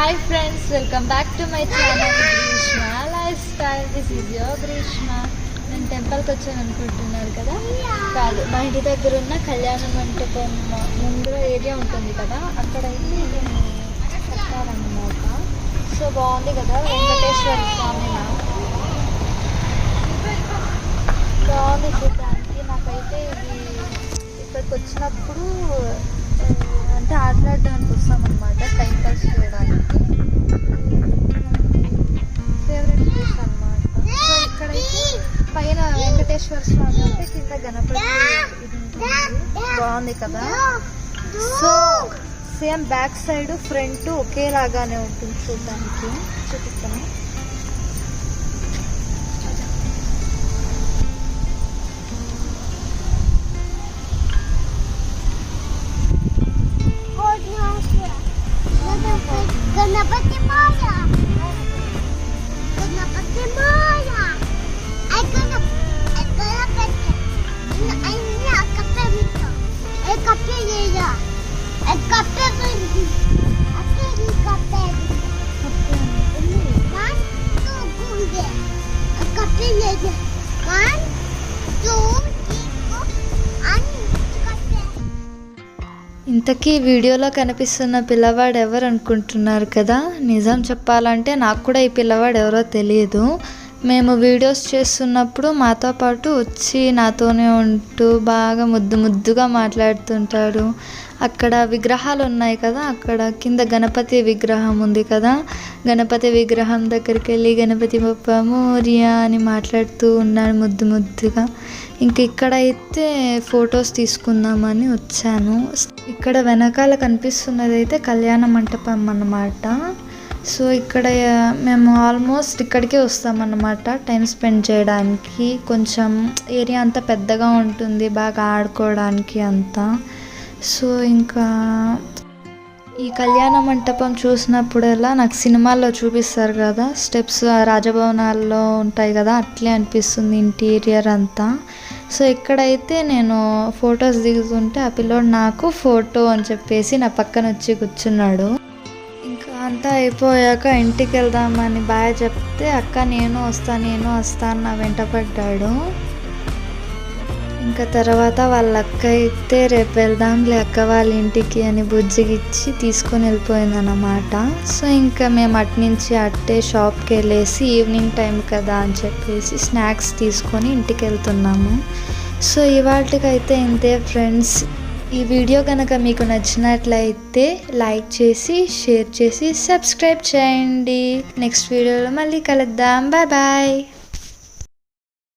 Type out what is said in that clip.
Hi friends, welcome back to my channel Grishma Lifestyle. This is your Grishma. నేను టెంపుల్కి వచ్చాను అనుకుంటున్నారు కదా, కాదు, మా ఇంటి దగ్గర ఉన్న కళ్యాణ మంటపం ముందు ఏరియా ఉంటుంది కదా, అక్కడైతే కట్టారన్నమాట. సో బాగుంది కదా, వెంకటేశ్వర స్వామి బాగుంది చూడడానికి. నాకైతే ఇది ఇక్కడికి వచ్చినప్పుడు అంటే ఆటలాడడానికి వస్తామన్నమాట, టైం పాస్ చేయడానికి. ఫేవరెట్ ప్లేస్ అన్నమాట. సో ఇక్కడైతే పైన వెంకటేశ్వర స్వామి అంటే కింద గణపతి ఇది ఉంటుంది, బాగుంది కదా. So same back side front ఒకేలాగానే ఉంటుంది చూడడానికి. చూపిస్తాను. गणपति माया, गणपति माया, I ఇంతకీ వీడియోలో కనిపిస్తున్న పిల్లవాడు ఎవరు అనుకుంటున్నారు కదా. నిజం చెప్పాలంటే నాకు కూడా ఈ పిల్లవాడు ఎవరో తెలియదు. మేము వీడియోస్ చేస్తున్నప్పుడు మాతో పాటు వచ్చి నాతోనే ఉంటూ బాగా ముద్దుగా మాట్లాడుతుంటాడు. అక్కడ విగ్రహాలు ఉన్నాయి కదా, అక్కడ కింద గణపతి విగ్రహం ఉంది కదా, గణపతి విగ్రహం దగ్గరికి వెళ్ళి గణపతి బప్పా మోరియా అని మాట్లాడుతూ ఉన్నాడు ముద్దుగా. ఇంక ఇక్కడైతే ఫొటోస్ తీసుకుందామని వచ్చాను. ఇక్కడ వెనకాల కనిపిస్తున్నది అయితే కళ్యాణ మంటపం అన్నమాట. సో ఇక్కడ మేము ఆల్మోస్ట్ ఇక్కడికే వస్తామన్నమాట టైం స్పెండ్ చేయడానికి. కొంచెం ఏరియా అంతా పెద్దగా ఉంటుంది, బాగా ఆడుకోవడానికి అంతా. సో ఇంకా ఈ కళ్యాణ మంటపం చూసినప్పుడల్లా నాకు సినిమాల్లో చూపిస్తారు కదా, స్టెప్స్ రాజభవనాల్లో ఉంటాయి కదా, అట్లే అనిపిస్తుంది ఇంటీరియర్ అంతా. సో ఇక్కడైతే నేను ఫొటోస్ దిగుతుంటే ఆ పిల్లోడు నాకు ఫోటో అని చెప్పేసి నా పక్కన వచ్చి కూర్చున్నాడు. ఇంకా అంతా అయిపోయాక ఇంటికి వెళ్దామని బాగా చెప్తే అక్క నేను వస్తాను నా వెంట పడ్డాడు. ఇంకా తర్వాత వాళ్ళ అక్క అయితే రేపు వెళ్దాంలే అక్క వాళ్ళ ఇంటికి అని బుజ్జిగిచ్చి తీసుకొని వెళ్ళిపోయిందన్నమాట. సో ఇంకా మేము అట్నుంచి అట్టే షాప్కి వెళ్ళేసి ఈవినింగ్ టైం కదా అని చెప్పేసి స్నాక్స్ తీసుకొని ఇంటికి వెళ్తున్నాము. సో ఇవాళకైతే ఇంతే ఫ్రెండ్స్. ఈ వీడియో కనుక మీకు నచ్చినట్లయితే లైక్ చేసి షేర్ చేసి సబ్స్క్రైబ్ చేయండి. నెక్స్ట్ వీడియోలో మళ్ళీ కలుద్దాం. బాయ్.